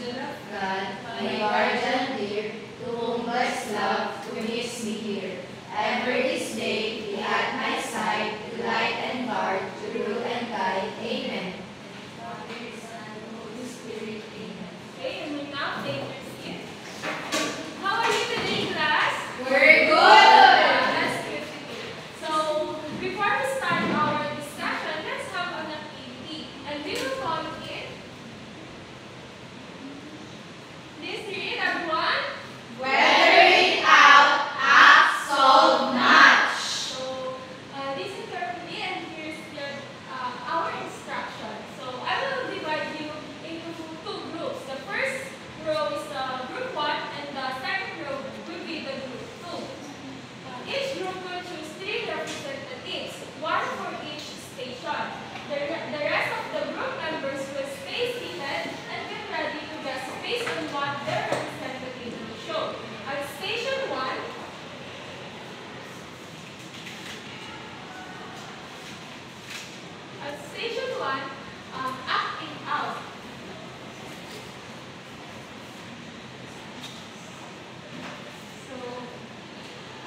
God, my guardian dear, to whom God's love commits me here. Ever this day be at my side, to light and guard, to rule and guide. Amen. Father, Son, Holy Spirit. Amen. Okay, and we now take your seat. How are you today, class? We're good! That's good to hear. So, before we start our discussion, let's have an activity. And we will call it. Please read, everyone. Weather it out, act, solve, match. So, listen carefully and here's our instruction. So, I will divide you into two groups. The first row is the group 1 and the second row will be the group 2. Each group will choose 3 representatives, 1 for each station. The rest of the group members will stay seated and get ready to guess based on what their representative will show. At station 1, acting out. So,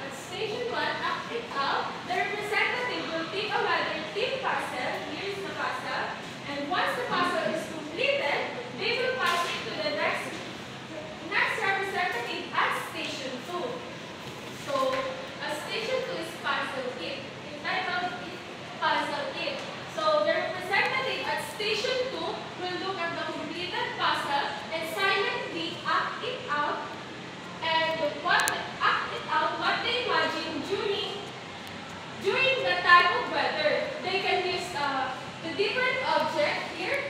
at station 1, acting out, the representative will pick a weather team puzzle. Here is the puzzle. And once the puzzle is completed, they will pass it to the next representative at station 2. So, station 2 is puzzle kit. Entitled puzzle kit. So, the representative at station 2 will look at the completed puzzle and silently act it out what they imagine during the type of weather. They can use the different object here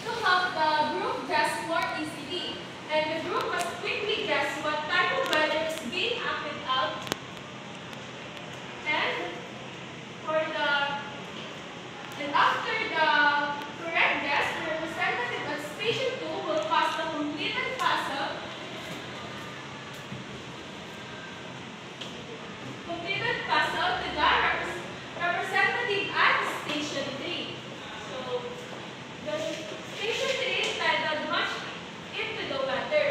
to help the group guess more easily. And the group must quickly guess what type of weather is being acted out. And after the correct guess, the representative at station 2 will pass the completed puzzle to the representative at station 3. So, the station 3 is titled Much into the Weather.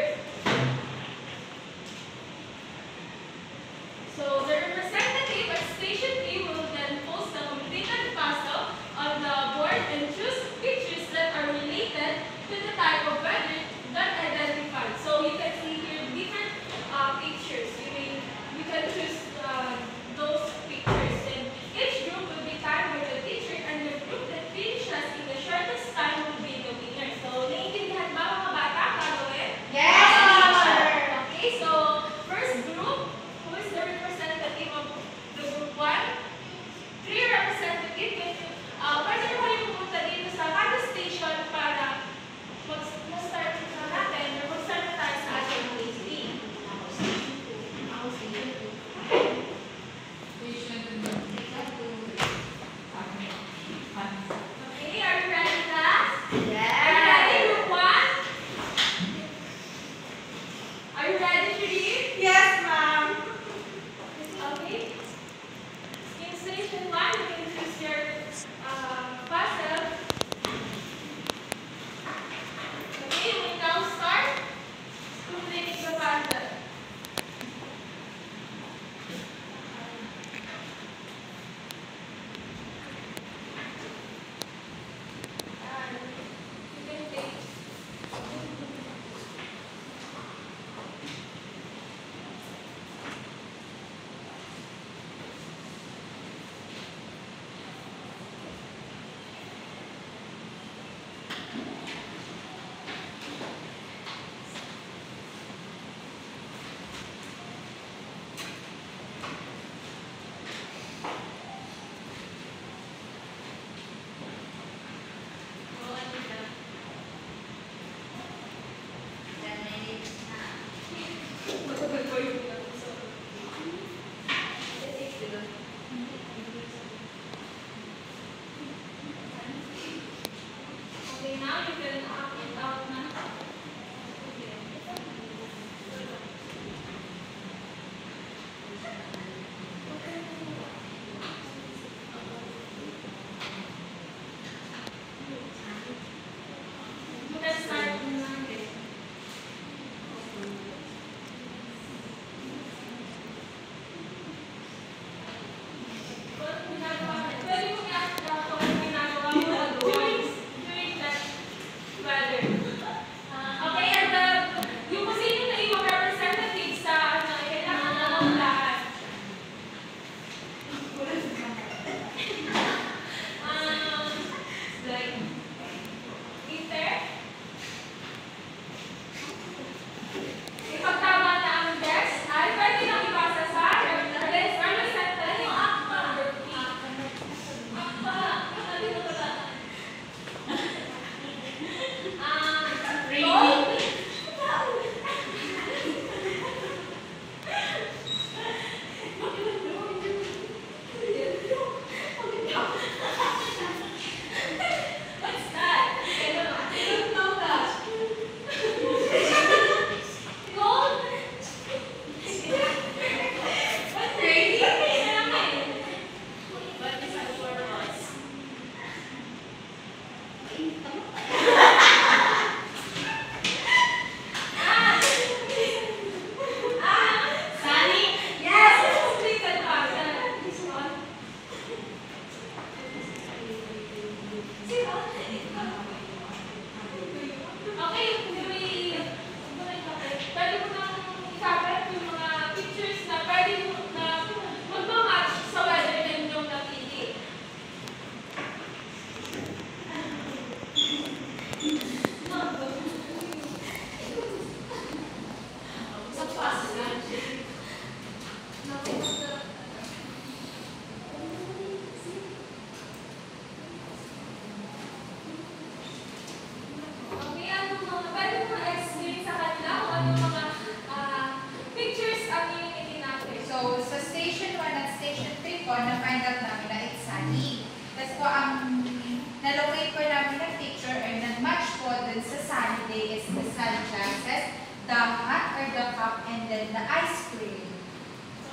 and then the ice cream.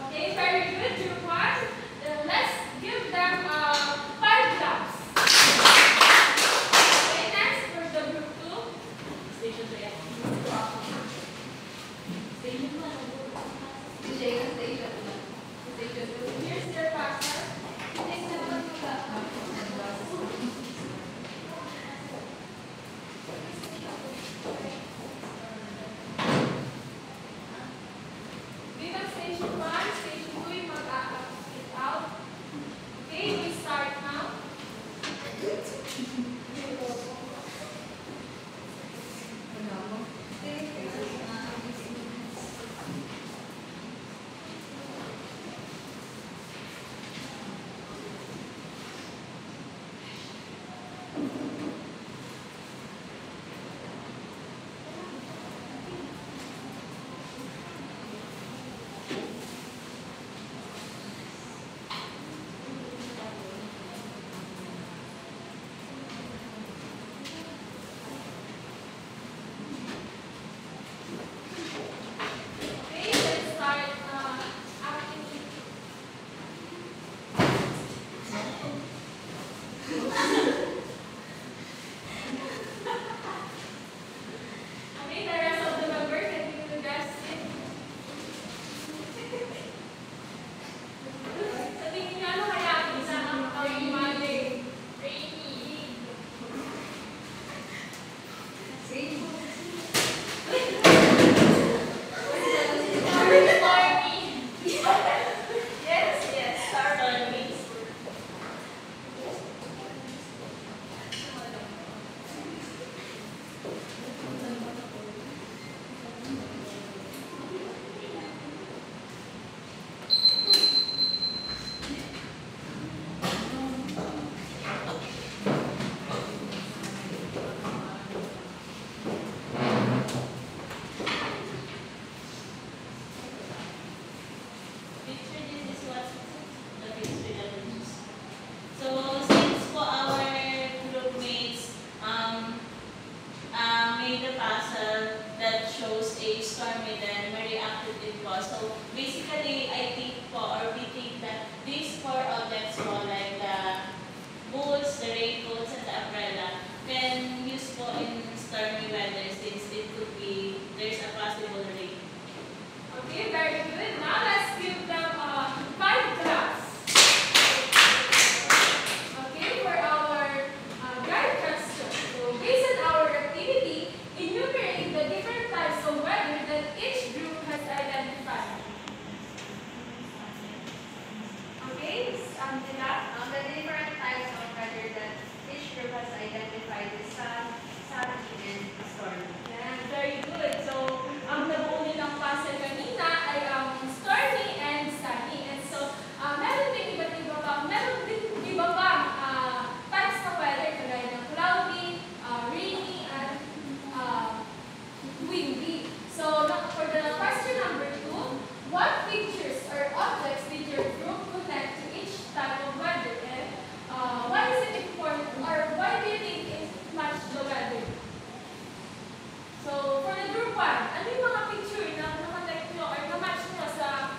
Okay, very good, group 1. Then let's give them 5 claps. Okay, next for the group 2. Station 3. Here's their partner. Bilang station 1, station 2 yung mag-a-split out. Okay, we start now. Okay, let's start acting. Okay, the rest of the members, can you do that? Sa tingin niyo, ano kaya ang isa ang mali? Rainy. Stormy. Yes, stormy. Picture this is what the picture that we use. So since po our group mates made a puzzle that shows a stormy, then we reacted it po. So basically I think po, or we think that these 4 objects po, like the boots, the raincoats, and the umbrella can use po in stormy weather since it could be there's a possible rain. Okay, very good. Now let's give them 5 claps. Okay, for our guide question. So based on our activity, enumerate the different types of weather that each group has identified. Okay, The different types of weather that each group has identified is sun, sunny, and stormy. yeah, very good. So ang nabuo nilang puzzle kanina ay stormy and sunny. And so meron din iba't iba pa, meron din iba pang types ng weather kagaya ng cloudy, rainy, and windy. So for the question number 2, what pictures or objects did your group connect to each type of weather? And why is it important, or why do you think it matches the weather? So, for the group 1, ano yung mga picture na na-connect nyo or na-match nyo sa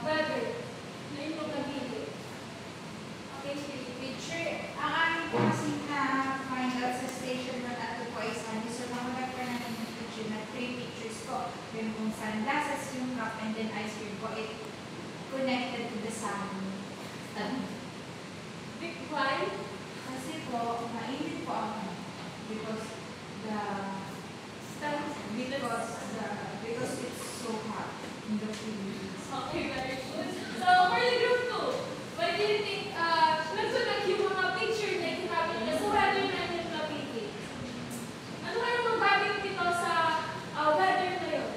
weather na inyong nabili? Okay, sige. Picture, ang aming po kasi na-find out sa station na ato po is so nakulat pa natin yung picture na 3 pictures po. Yung kung sunglasses, yung cup, and then ice cream po, it connected to the sun. Why? Kasi po, mainit po ako. Because because it's so hot in the Philippines. Okay, very good. So, for the group 2, why do you think nagsulat yung mga picture na kinabit nyo sa weather na inyong nabili? Ano kayong mag-value dito sa weather na yun?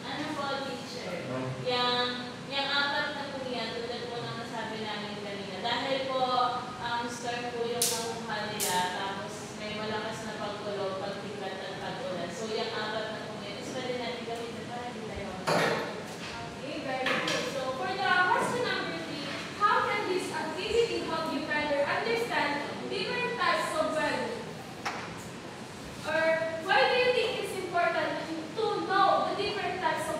Ano po, teacher? Yung 4 na po yan, tulad po ng nasabi namin kanina. Dahil po, storm po yung nakuha nila, tapos may malakas na pagkulog, pagtikat at pag-ulan. So, yung 4 na po yan, is pwede natin gamitin para hindi tayo Okay, very good. So, for the question number 3, how can this activity help you better understand different types of weather? Or why do you think it's important to know the different types of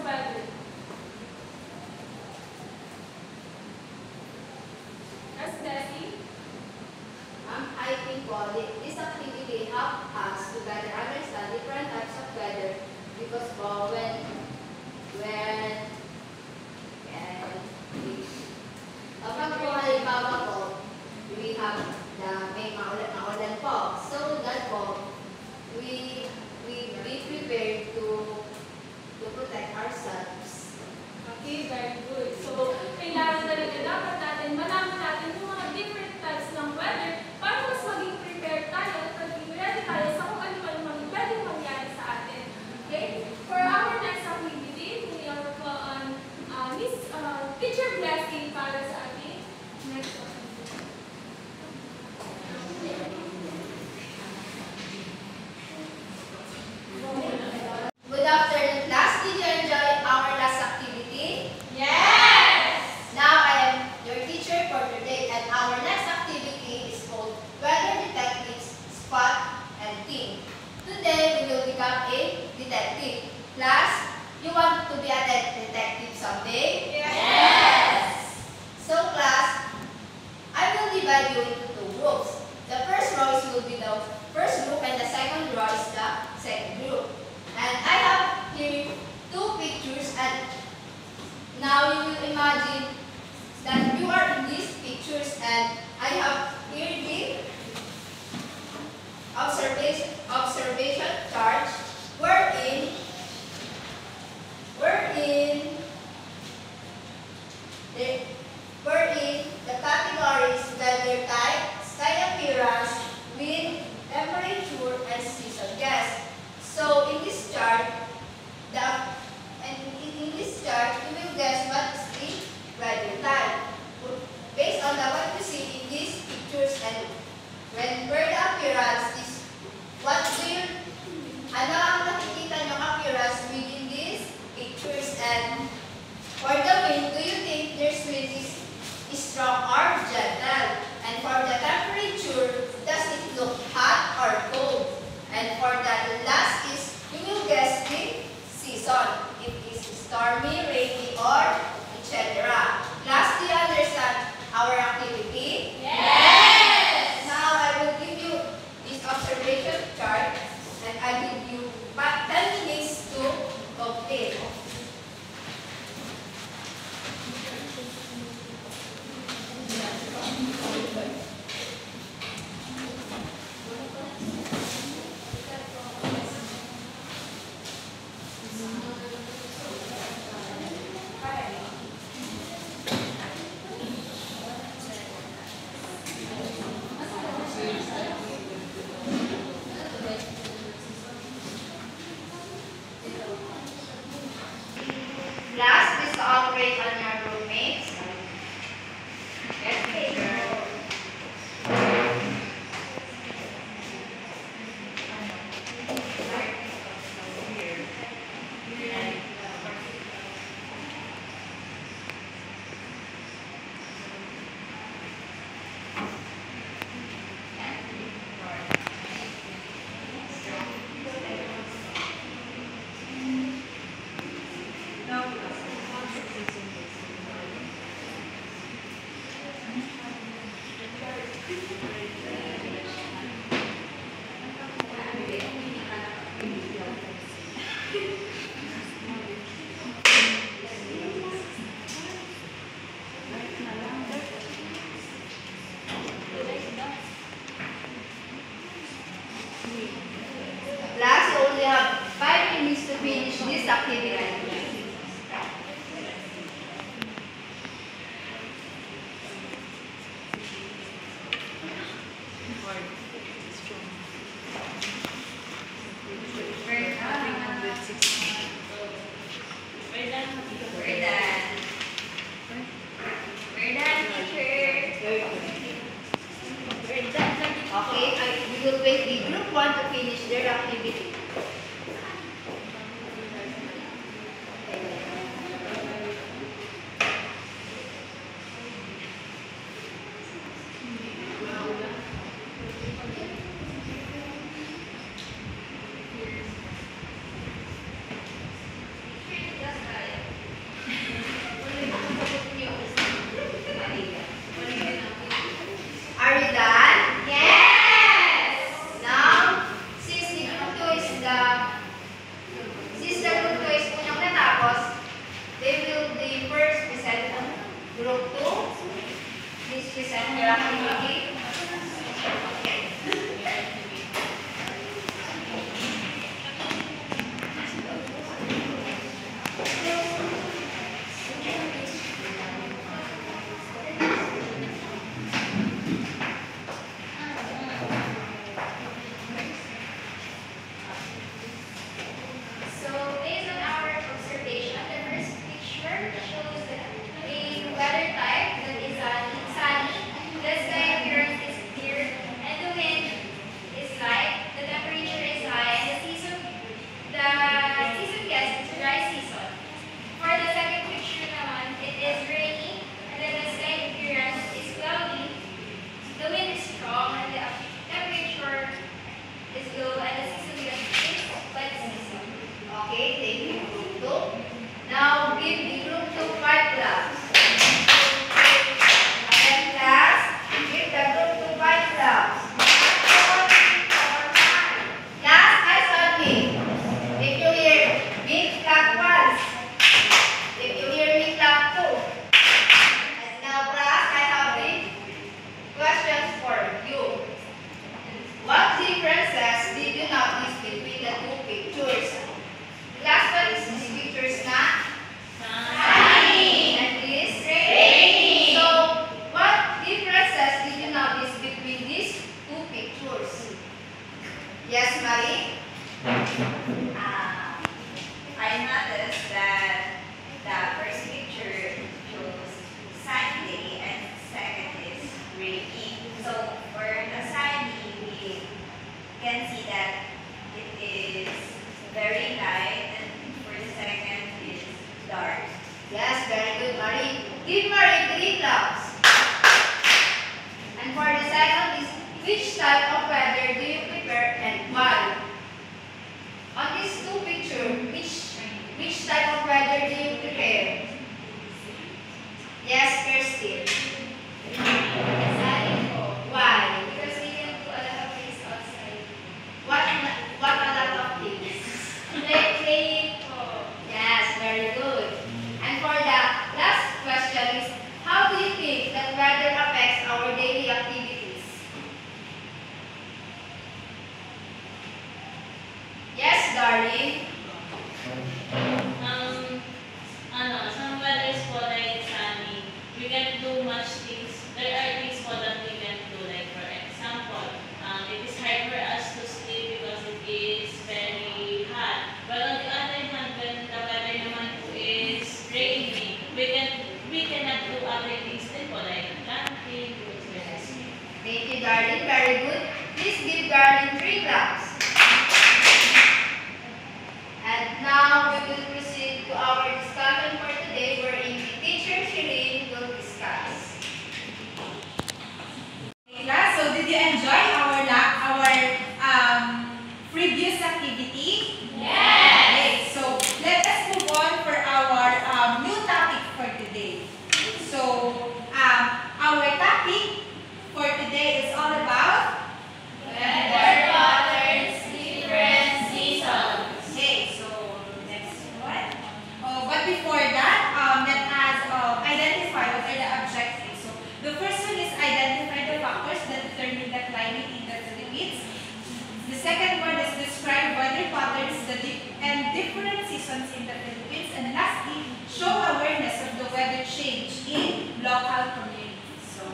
divide you into two groups. The first row will be the first group and the second row is the second group. And I have here two pictures, and now you will imagine that you are in these pictures, and I have here the observation chart wherein the categories weather type, sky appearance, wind, temperature, and season. Yes. So in this chart, you will guess what is the weather type based on what you see in these pictures, and when bird appearance is ano ang nakikita nyo appearance within these pictures, and for the wind, do you think their wind is strong or gentle? And for the temperature, does it look hot or cold? And for the last is, you will guess the season. It is stormy, rainy, or etc. Last, do you understand our activity? Yes! Now I will give you this observation chart, and I give you 10 minutes to complete. Last, please cooperate on your roommates. Yes, teacher. Last, you only have 5 minutes to finish this activity. We're done. We're done. We're done, teacher. We're done. Okay, we will wait the group 1 to finish their activity. Are you done? Yes! Now, since the group 2 is So for the sunny, we can see that it is very light, and for the second is dark. Yes, very good, Marie. Give Marie 3 claps. And for the second is, which type of weather do you prefer and why? On these 2 pictures, which type of weather do you prefer? Yes, Kirsty. Why? Because we can do a lot of things outside. What a lot of things? Playing. Yes, very good. And for the last question is, how do you think that weather affects our daily activities? Yes, darling. Some weathers po like sunny, we can do much things. There are things po that we can do. Like for example, it is hard for us to sleep because it is very hot. But on the other hand, when the weather naman po is rainy, we cannot do other things din po like planting, Thank you, darling. Very good. Please give darling 3 claps. And now we will proceed to our discussion for today, wherein teacher Shireen will discuss. Class, so did you enjoy our previous activity? Yes. So let us move on for our new topic for today. So our topic for today is all about Weather patterns, different seasons. Okay, so next one. But before that, let us identify what are the objectives. So the first one is identify the factors that determine the climate in the Philippines. The second one is describe weather patterns and different seasons in the Philippines. And lastly, show awareness of the weather change in local communities. So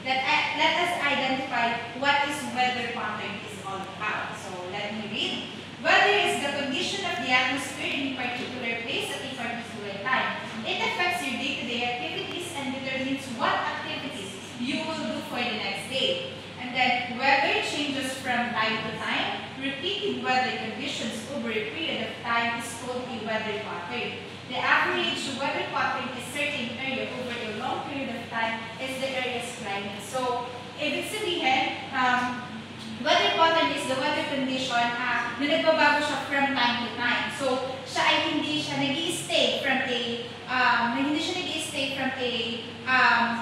let us identify what is weather pattern is all about. So let me read. Weather is the condition of the atmosphere in a particular place at a particular time. It affects your day-to-day activities and determines what activities you will do for the next day. And then weather changes from time to time. Repeating weather conditions over a period of time is called a weather pattern. The average weather pattern in a certain area over a long period of time is the area's climate. So, ibig sabihin, weather pattern is the weather condition na nagbabago siya from time to time. So, siya ay hindi siya nag-i-stay from a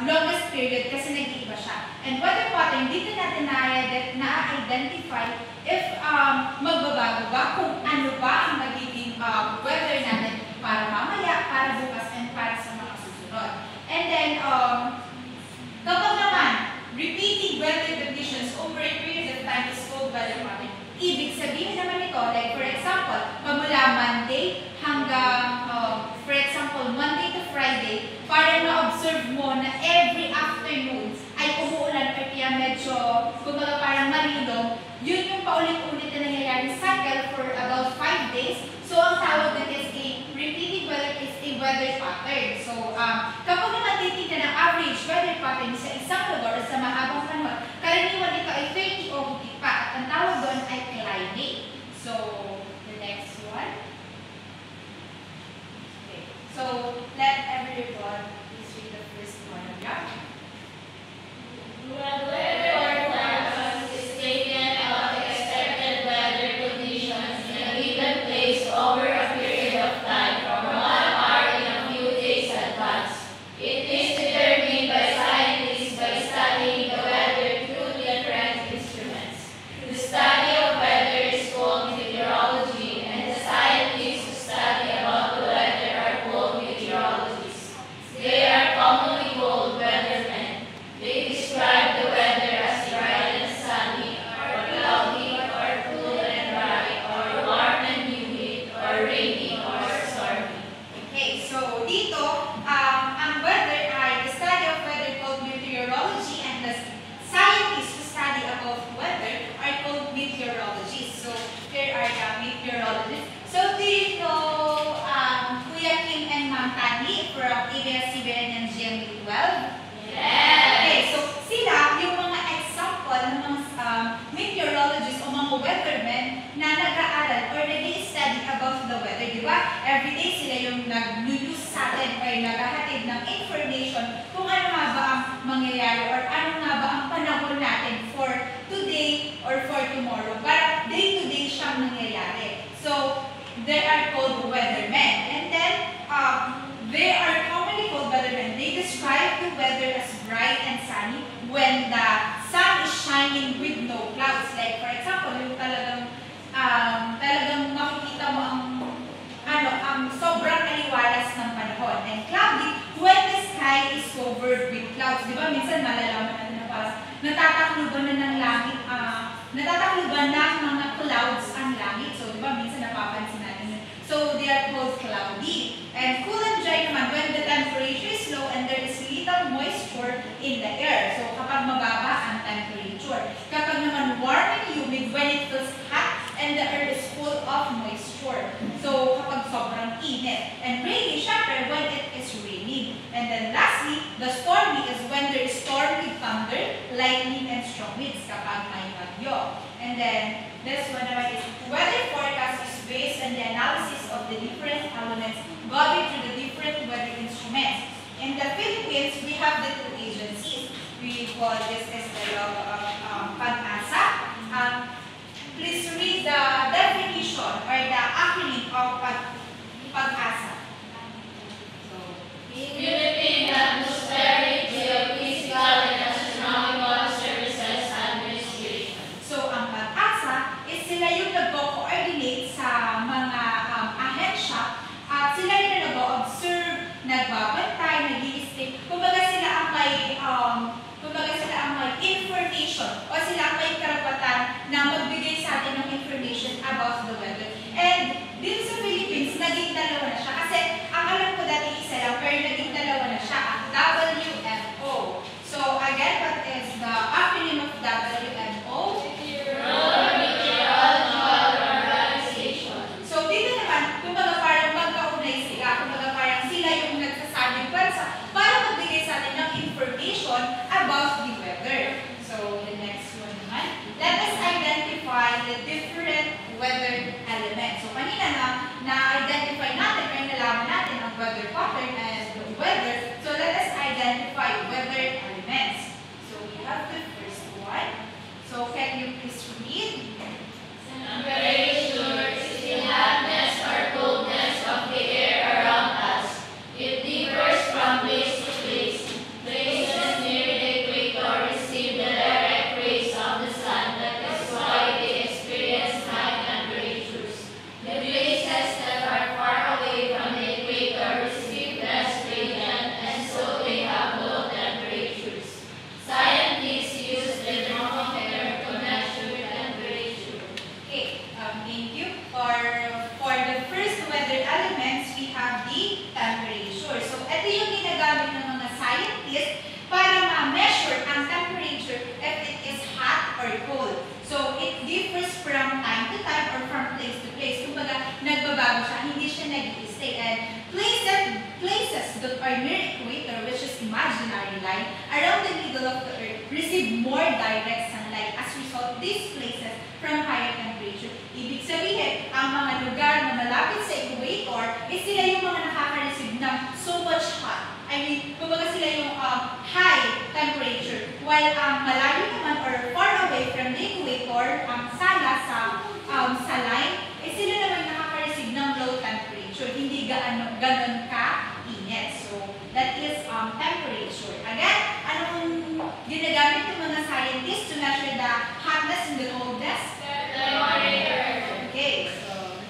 longest period kasi nag-iiba siya. And weather pattern, dito natin na-identify if magbabago ba, kung ano ba ang magiging weather natin para mamaya, para bukas, and para sa mga susunod. And then, kapag naman, repeating weather conditions over a period of time is called weather pattern. Ibig sabihin naman ito, like for example, pamula Monday hanggang, for example, Monday to Friday, para na-observe mo na every afternoon ay umuulan or kaya medyo, kumbaga parang malilong, yun yung paulit-ulit na nangyayari cycle for about 5 days. So, ang tawag na is a repeating weather is a weather pattern. So, kapag naman titignan ang average weather pattern sa isang lugar o sa mahabang panahon, karaniwan ito ay 30 o higit pa. At ang tawag doon ay climate. So, the next one. Okay. So, let everyone please read the first one. Yeah. Weather forecast is taken of expected weather conditions in a given place over a period of time from 1 hour in a few days advance. It is determined by scientists by studying the weather through different instruments. The study of weather is called meteorology, and the scientists who study about the weather are called meteorologists. They are called weathermen. And then they are commonly called weathermen. They describe the weather as bright and sunny when the sun is shining with no clouds. Like for example, yung talagang makikita mo ang sobrang aliwalas ng panahon. And cloudy when the sky is covered with clouds. Di ba minsan malalaman natin na parang natatakluban na ng langit, natatakluban na ng mga clouds ang langit. So di ba minsan napapansin natin yun. So they are called cloudy. And cool and dry naman when the temperature is low and there is little moisture in the air. So kapag mababa ang temperature. Kapag naman warm and humid when it feels hot and the air is full of moisture. So kapag sobrang init. And rainy, syempre, when it is raining. And then lastly, the stormy is when there is storm with thunder, lightning, and strong winds kapag may bagyo. And then this one naman is weather forecast is based on the analysis of the different elements gathered through the different weather instruments. In the Philippines, we have the two agencies. We call this as the logo of PAG-ASA. Please read the definition or the acronym of PAG-ASA. Philippine Atmospheric, Geophysical, and Astronomical Services Administration. So, ang PAG-ASA is sila yung nag-coordinate sa mga ahensya at sila yung nag-observe, nagbabantay, nag-i-state. Kumbaga sila ang may information o sila ang may karapatan na magbigay sa atin ng information about the weather. And dito sa Philippines, naging dalawa na siya. Kasi ang alam ko dati isa lang, pero naging dalawa na siya, ang WMO. So again, what is the acronym of WMO? World Meteorological Organization. So dito naman, kumbaga parang magkaunay sila, kumbaga parang sila yung nagsasabing para magbigay sa atin ng information about the weather. So the next one naman, let us identify the different weather elements. So kanina na-identify natin or nalaman natin ang weather pattern as the weather. So let us identify weather elements. So we have the first one. So can you please read? Temperature is the hotness or coldness of the air around us. It differs from place to place. Places near the equator receive the direct rays of the sun. That is why they experience high temperatures. The places that are far away from the equator receive less radiant, and so they have low temperatures. Scientists use the thermometer to measure temperature. Okay, thank you. For the first weather elements, we have the temperature. So, ito yung ginagamit ng mga scientists para ma-measure ang temperature if it is hot or cold. So, it differs from time to time or from place to place. Kumbaga, nagbabago siya, hindi siya nag-i-stay. And places that are near equator, which is imaginary line, around the middle of the earth, receive more direct sunlight. As a result, these places from higher temperature. Ibig sabihin, ang mga lugar na malapit sa equator, sila yung mga nakaka-receive ng so much hot. I mean, kumbaga sila yung high temperature. While malayo naman or far away from the equator, sa line, sila naman nakaka-receive ng low temperature. Hindi ganon ka-init. So, that is temperature. Again, anong ginagamit ng mga scientists to measure the hotness and the coldness? Thermometer. Okay, so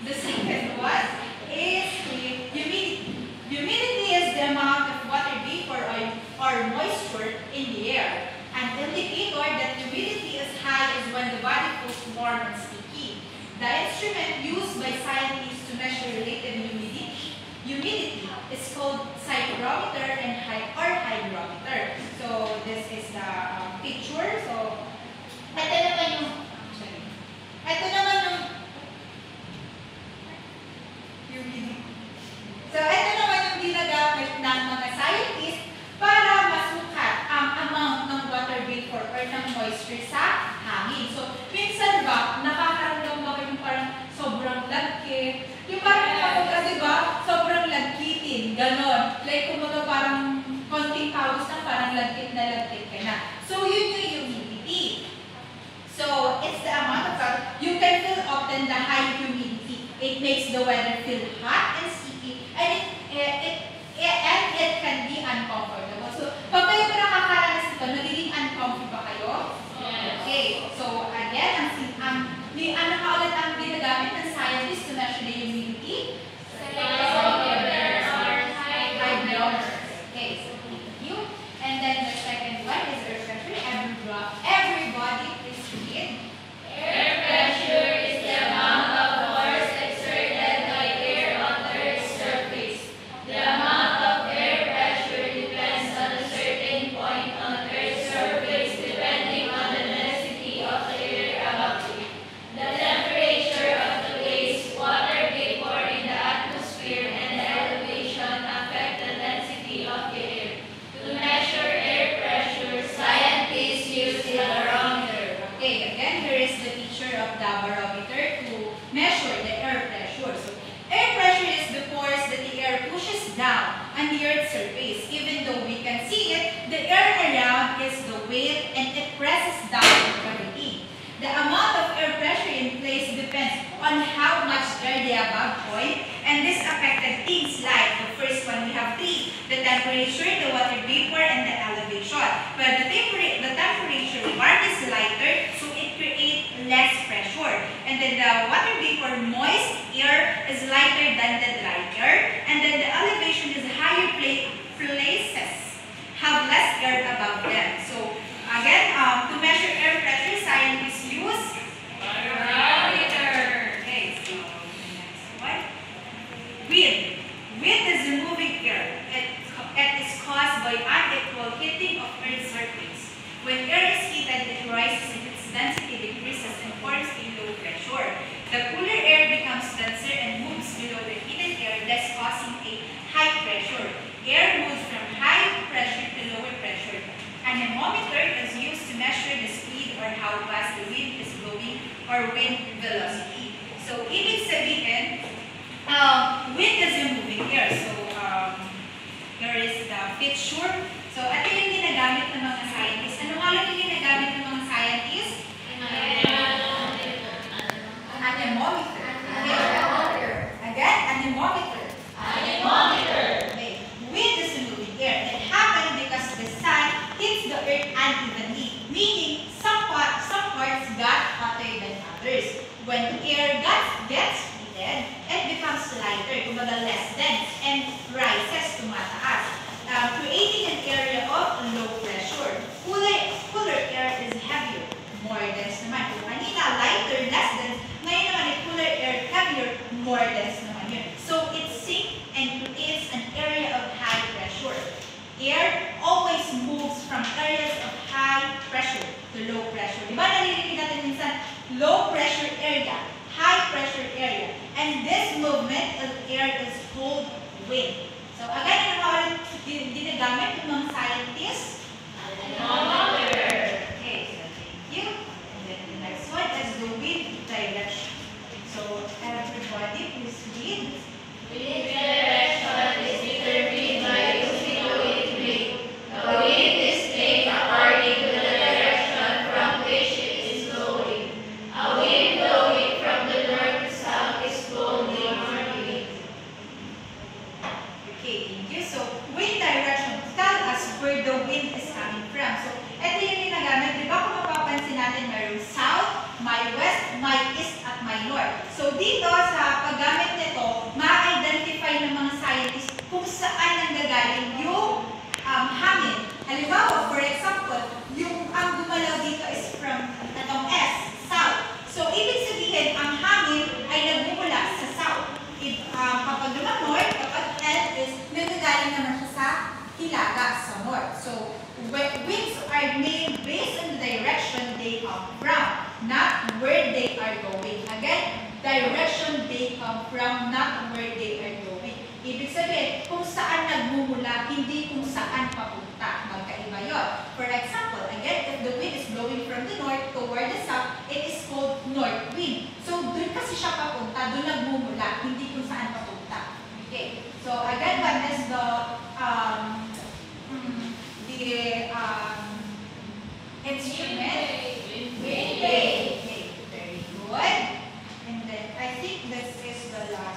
the second one is humidity. Humidity is the amount of water vapor or moisture in the air. An indicator that humidity is high is when the body feels warm and sticky. The instrument used by scientists to measure relative humidity is called psychrometer and hygrometer. So this is the picture. So ito naman yung humidity. So ito naman yung ginagamit ng mga scientists para masukat ang amount ng water vapor or ng moisture sa hangin. So minsan ba nakakaramdam ba kayo parang sobrang lagkit? Yung parang kapag diba, sobrang lagkitin, ganon. Like kumbaga parang konting pawis na makes the weather feel hot and sticky, and it can be uncomfortable. So, pag kayo pa nakakaranas nito, nagiging uncomfortable ba kayo? Okay, so again, ano ka ulit ang ginagamit ng scientists to measure the humidity? Okay, so thank you. And then the second one is air pressure. Everybody please read. Air pressure is the amount of force exerted by air on Earth's surface. The amount of air pressure depends on a certain point on Earth's surface depending on the density of the air above it. The temperature of the place, water vapor in the atmosphere, and the elevation affect the density of the air. To measure air pressure, scientists use the barometer. Okay, again, here is the picture of the barometer to measure the air pressure. So, air pressure is the force that the air pushes down on the Earth's surface. Even though we can see it, the air around is the weight and it presses down on gravity. The amount of air pressure in place depends on how much air the above point, and this affected things like, the first one we have three, the temperature, the water vapor, and the elevation. But the temperature warm is lighter, so it creates less pressure. And then the water vapor, moist air, is lighter than the dry air. And then the elevation is higher places have less air above them. So again, to measure air pressure, scientists use barometer. Okay, so the next one. Wind. Wind is the moving air. It is caused by unequal heating of Earth's surface. When air is heated, it rises and its density decreases and forms a low pressure. The cooler air becomes denser and moves below the heated air, thus causing a high pressure. Air moves from high pressure to lower pressure. An anemometer is used to measure the speed or how fast the wind is blowing or wind velocity. So, ibig sabihin, wind is a moving air. So, here is the picture. So, ito yung ginagamit ng mga scientists. Ano nga lang yung ginagamit ng mga scientists? Anemometer. Again, anemometer. Okay. Wind is a moving air. It happens because the sun hits the earth unevenly, meaning some parts got hotter than others. When air gets heated, it becomes lighter, kumbaga less dense, and rises, tumataas, creating an area of low pressure. Cooler air is heavier, more dense naman. Kung kanina, lighter, less dense, ngayon naman, cooler air, heavier, more dense naman yun. So, it sinks and creates an area of high pressure. Air always moves from areas of high pressure to low pressure. Diba nalilinig natin minsan, low pressure area, high pressure area. And this movement of air is called wind. So again, ano ginagamit ng mga scientists? Anemometer. Okay, so thank you. And then the next one is the wind direction. So everybody please read. Wind direction is determined by using the wind wing. The wind is named according to the direction from which it is blowing. A wind blowing from the north to south is called the north wind. Okay, thank you. So, wind direction tell us where the wind is coming from. So, ito yung ginagamit. Di ba kung mapapansin natin, mayroong south, may west, may east, at may north. So, dito sa paggamit nito, ma-identify ng mga scientists kung saan nanggagaling yung hangin. Halimbawa, for example, yung ang gumalaw dito is from itong S, south. So, ibig sabihin, ang hangin ay nagmumula sa south. Kapag naman north, kapag L is nanggagaling naman siya sa hilaga, sa north. So, winds are made based on the direction they come from, not where they are going. Again, direction they come from, not where they are going. Ibig sabihin, kung saan nagmumula, hindi kung saan papunta. Magkaiba yun. For example, again, if the wind is blowing from the north toward the south, it is called north wind. So, doon kasi siya papunta, doon nagmumula, hindi kung saan papunta. Okay. So, again, what is the instrument? Wind vane. Okay, very good. And then, I think this is the last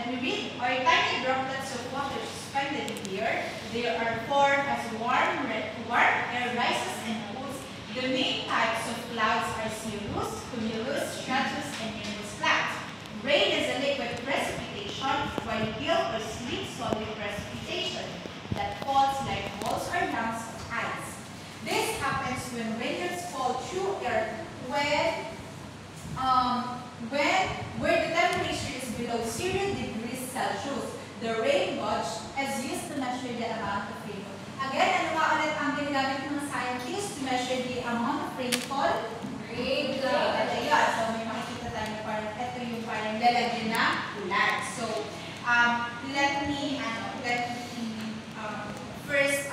when we read, or tiny droplets of water suspended here, they are formed as warm air rises and cools. The main types of clouds are cirrus, cumulus, stratus, and nimbus clouds. Rain is a liquid precipitation, while hail or sleet solid precipitation that falls like balls or lumps of ice. This happens when raindrops fall through earth where the temperature is below 0 degrees Celsius. The rain gauge is used to measure the amount of rainfall. Again, ano nga ulit ang ginagamit ng mga scientists to measure the amount of rainfall? Rain gauge. Ayan. So, may makikita tayo na parang ito yung parang lalagyan na ulan. So, let me first,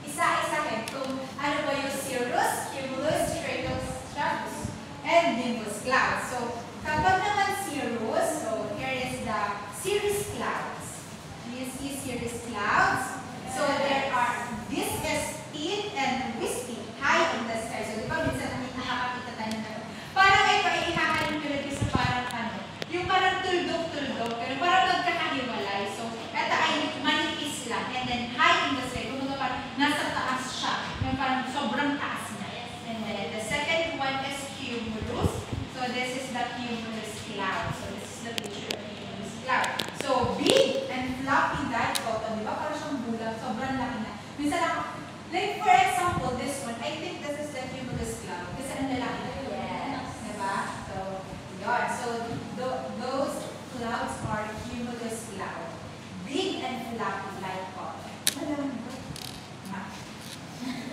isa-isahin kung ano ba yung cirrus, cumulus, stratus, and nimbus clouds. So, kapag naman cirrus, so here is the cirrus clouds. You see cirrus clouds? So, there are, this is thin and wispy, high in the sky. So, di ba, minsan nakakakita tayo na parang ito ay ihahalin ko lagi sa parang ano, yung parang tuldok-tuldok, pero parang magkakahiwalay. So, ito ay manipis lang, and then high in the sky. Kung parang nasa taas siya, yung parang sobrang taas niya. And then, the second one is cumulus. So, this is the cumulus cloud. So, this is the picture of cumulus cloud. So, big and fluffy that cotton, di ba? Parang siyang bulag, sobrang laki na. Minsan ako, like for example, this one, I think this is the cumulus cloud. Kasi ang lalaki na. Yes. Di ba? So, yun. So, those clouds are cumulus cloud. Big and fluffy like cotton.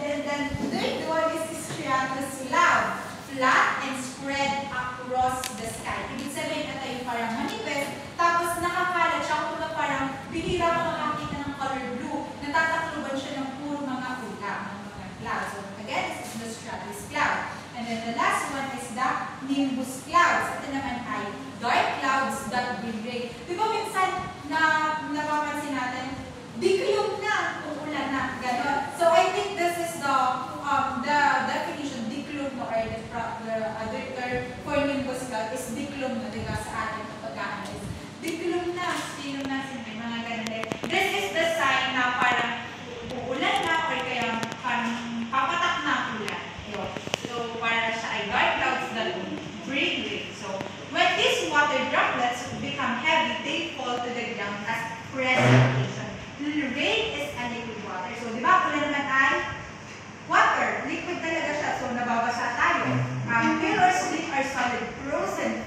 Then the third one is stratus cloud. Flat and spread across the sky. Ibig sabihin, ito yung parang manifest, tapos nakakalat siya kung parang bihira ko makakita ng color blue. Natatakluban siya ng puro mga ulam, ng mga clouds. So again, this is the stratus cloud. And then the last one is the nimbus clouds. Ito naman ay dark clouds that bring rain. Di ba minsan na napapansin natin, diklog na, uulan na, gano'n. So I think this is the definition, diklog na, or the other term for nimbus cloud is diklog na, diba, sa atin kapag aanis. Diklog na, sino na, mga gano'n. This is the sign na parang uulan na, or kaya parang papatak na ulan. So para siya ay dark clouds that bring rain. So when these water droplets become heavy, they fall to the ground as precipitation. Rain is a liquid water. So, di ba, ulan naman ay water. Liquid talaga siya. So, nababasa tayo. Hail or sleet are solid, frozen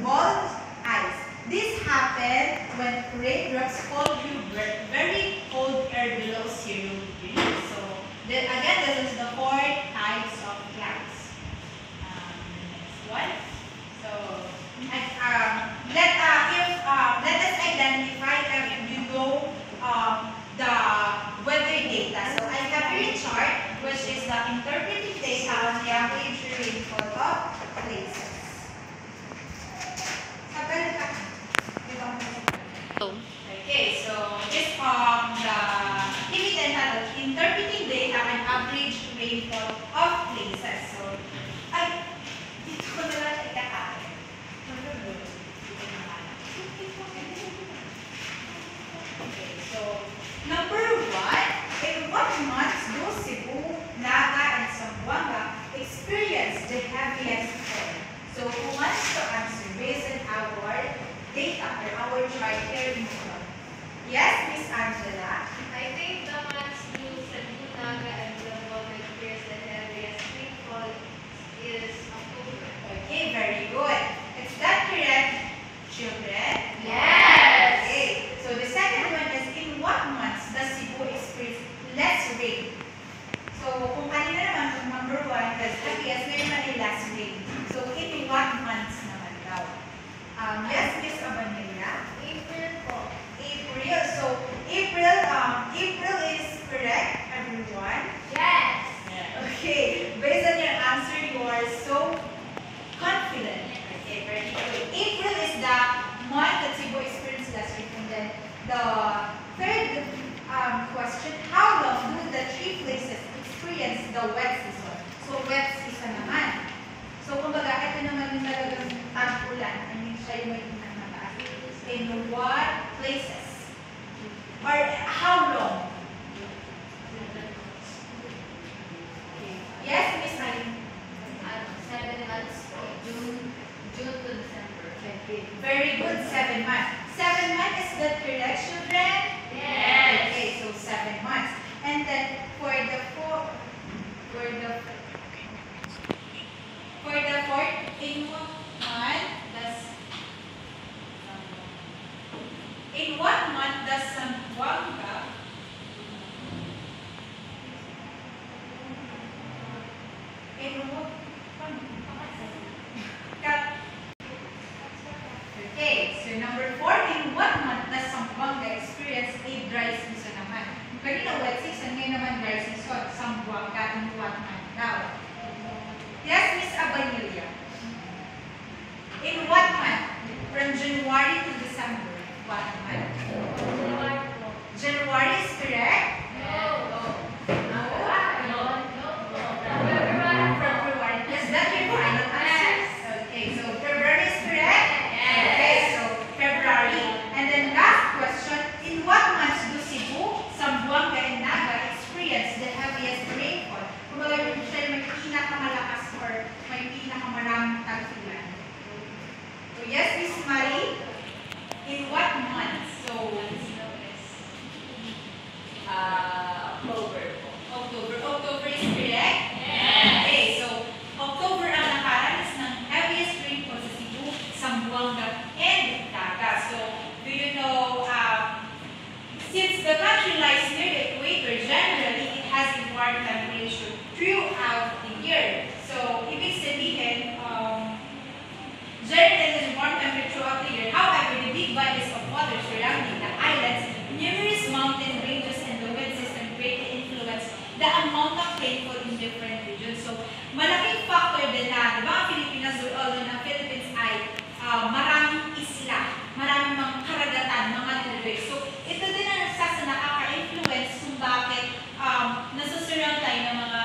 bald ice. This happens when raindrops fall through very cold air below 0 degrees. So, again, this is the 4 types of clouds. Next one. So, let us identify if you know the weather data. So I have here a chart which is the interpretive data on the average rainfall of places. Okay, so this the interpreting data on average rainfall of places. So, dito ko na lang ikakain. Okay, so number 1, in what months do Cebu, Naga, and Zamboanga experience the heaviest fall? So who wants to answer based on our data or our chart here in front? Yes, Miss Angela. I think the months due Cebu, Naga, and Zamboanga experience the heaviest rainfall is October. Okay, very good. Is that correct, children? Yes! Okay, so the second one is, in what months does Cebu experience less rain? So, kung kanina naman, kung number 1, that's heaviest, ngayon na yung less rain. So, in what months naman daw? Yes, Miss Abanilla? April po. April. So, April is correct, everyone? Yes! Okay, based on your answer, you are so confident. Okay, very good. April is the month that Or how long? Yes, Miss Aline? 7 months, June to December. Very good, 7 months. 7 months, is that correct, children? Yes. Okay, so 7 months. And then for the fourth, in what month does Zamboanga Okay, so number 4, in what month does Zamboanga experience a dry season naman? Kanina wet season, ngayon naman dry season. Zamboanga in what month daw? Yes, Miss Abanilia. In what month? From January to December. What month? January is correct? February. Is that your final answer? Okay, so February is correct? Okay, so February. And then last question, in what months do Cebu, Zamboanga, and Naga experience the heaviest rainfall? Kung siya may pinakamalakas or may pinakamaraming tag-ulan. So yes, Miss Marie, in what month? So, October. October is correct? Okay, so October ang nakaranas ng heaviest rainfall sa Cebu, Zamboanga, and Naga. So, do you know, since the country lies near the equator, generally it has a warm temperature throughout the year. So, ibig sabihin, generally it is warm temperature throughout the year. However, the big bodies of water surrounding the islands, numerous mountain ranges, and the wind system greatly influence the amount of rainfall in different regions. So, malaking factor din na, di ba, ang Pilipinas, although ng Philippines ay maraming isla, maraming mga karagatan, mga lubig. So, ito din ang nakaka-influence kung bakit nasusurround tayo ng mga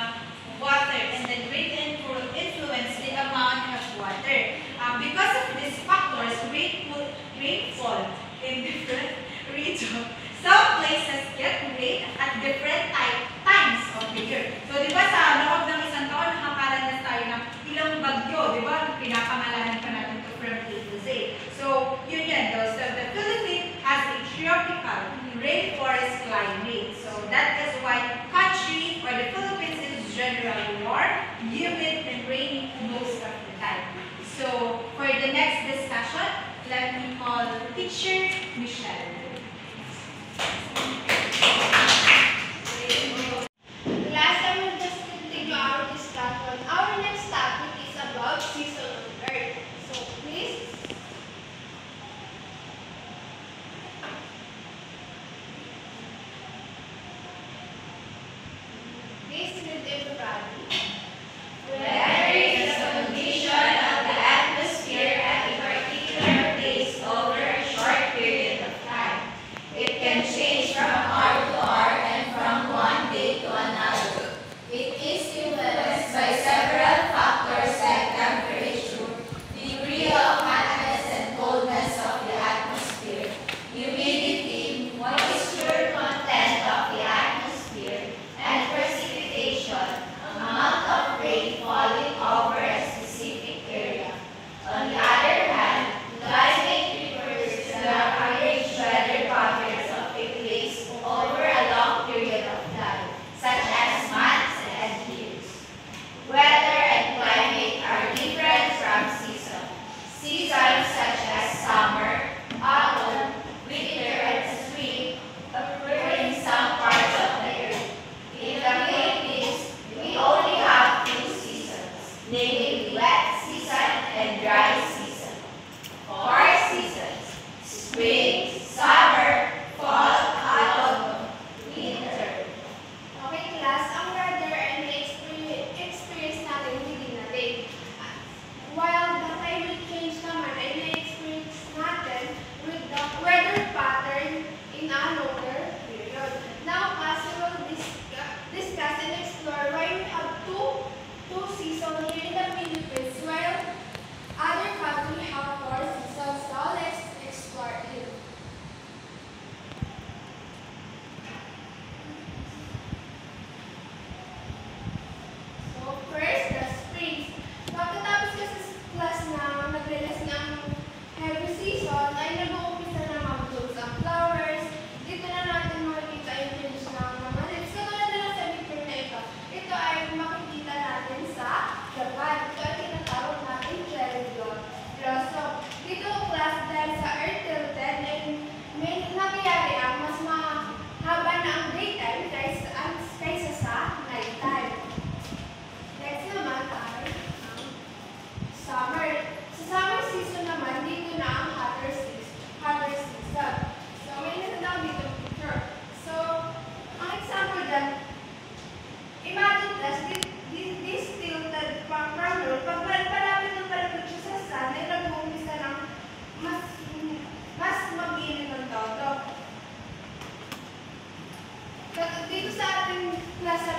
water and then great influence the amount of water. Because of these factors, rainfall in different regions. Some places get rain at different times of the year. So, di ba sa loob ng isang taon, nakakaranas tayo ng ilang bagyo, di ba? Pinapangalanan pa natin ito from A to Z. So, yun yan. So, the Philippines has a tropical rainforest climate. So, that is why country or the Philippines is generally warm, humid, and rainy most of the time. So, for the next discussion, let me call teacher Michelle. Last time we just continue our discussion. Our next topic is about season on Earth. So please. Please read everybody. Weather is the condition of the atmosphere at a particular place over a short period of time.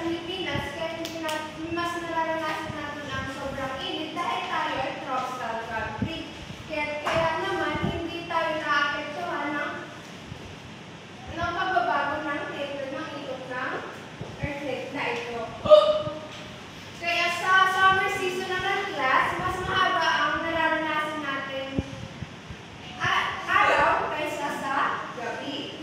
sa Pilipinas, kaya mas nararanasan natin ang sobrang init dahil tayo ay tropical country. Kaya naman, hindi tayo naapektuhan ng pagbabago ng temperature ng ikot ng earthquake na ito. Kaya sa summer season ng class, mas mahaba ang nararanasan natin araw kaysa sa gabi.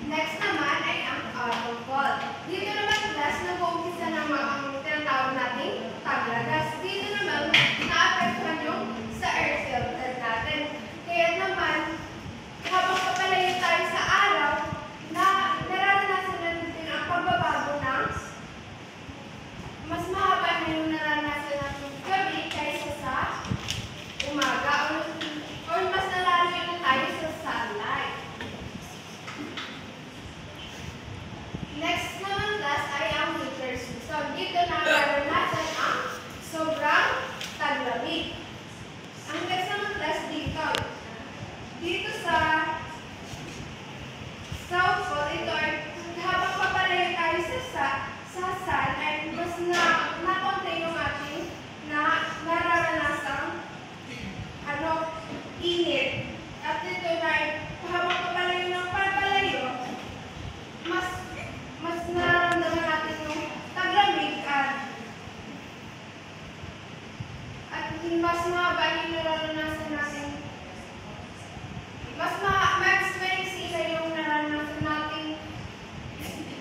Next naman ay ang autumn fall. Dito naman class, nag-uumpisa naman ang tinatawag nating taglagas. Dito naman, naapektuhan yung sa earth filter natin. Kaya naman, habang papalayo tayo sa araw, nararanasan natin ang pagbabago ng mas mahaba na yung nararanasan natin gabi kaysa sa umaga or mas nalalayo na tayo sa sunlight. Next naman class ay ang winter season. Dito nararanasan ang sobrang taglamig. Ang next naman class dito sa South Pole, ito ay habang papalayo tayo sa sun ay mas na-contain yung ating nararanasang init. At ito na ay habang papalayo ng papalayo, mas nararamdaman natin yung taglamig at mas mahaba yung nararanasan natin. Mas maiksi yung nararanasan natin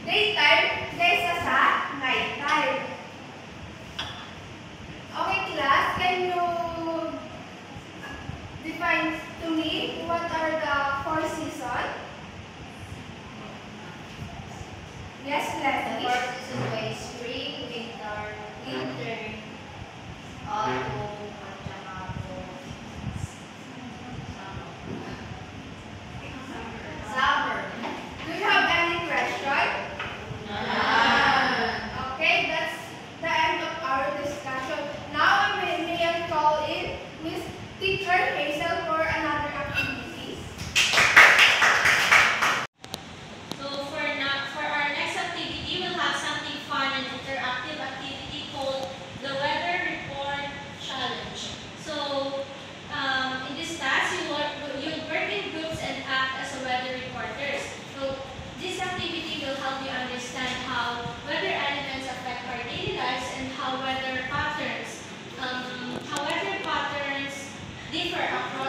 daytime kaysa sa nighttime. Okay class, can you define to me what are the 4 seasons? Yes, The Leslie. fourth season ay spring, winter, autumn, at saka po summer. Do you have any question? Okay, that's the end of our discussion. Now may I call in Miss Teacher Hazel for another activity. So for our next activity, we'll have something fun and interactive activity called the Weather Report Challenge. So in this task, you'll work in groups and act as a weather reporters. So this activity will help you understand how weather elements affect our daily lives and how weather patterns differ across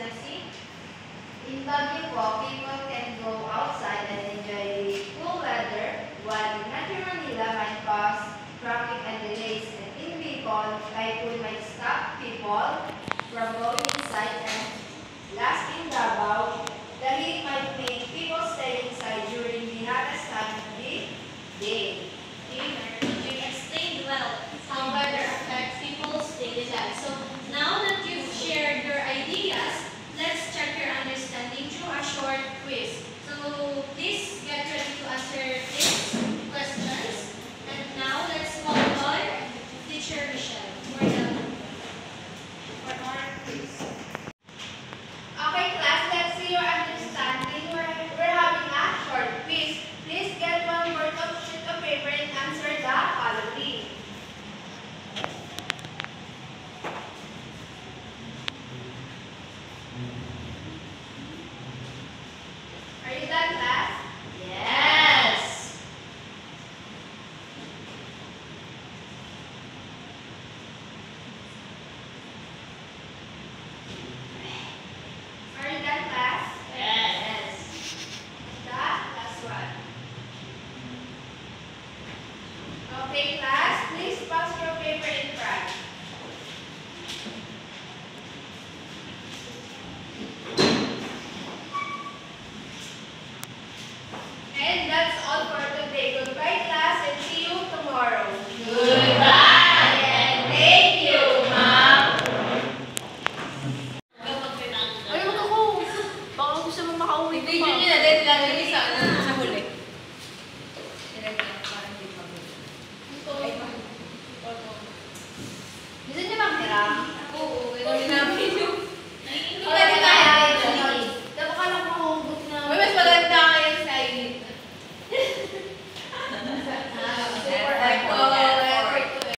Lassie? In Baguio po, people can go outside and enjoy the cool weather, while in Metro Manila might cause traffic and delays. And in Bicol, typhoon might stop people from going inside. And last in Davao, the heat might make people stay inside during the hottest time of the day. You explained well how weather affects people's daily lives. So now that you've shared your ideas, let's check your understanding through a short quiz. So please get ready to answer these questions. And now let's call on Teacher Michelle for our quiz. Okay, class, let's see your understanding. We're having a short quiz. Please get one worth of sheet of paper and answer the following. Are you done, class?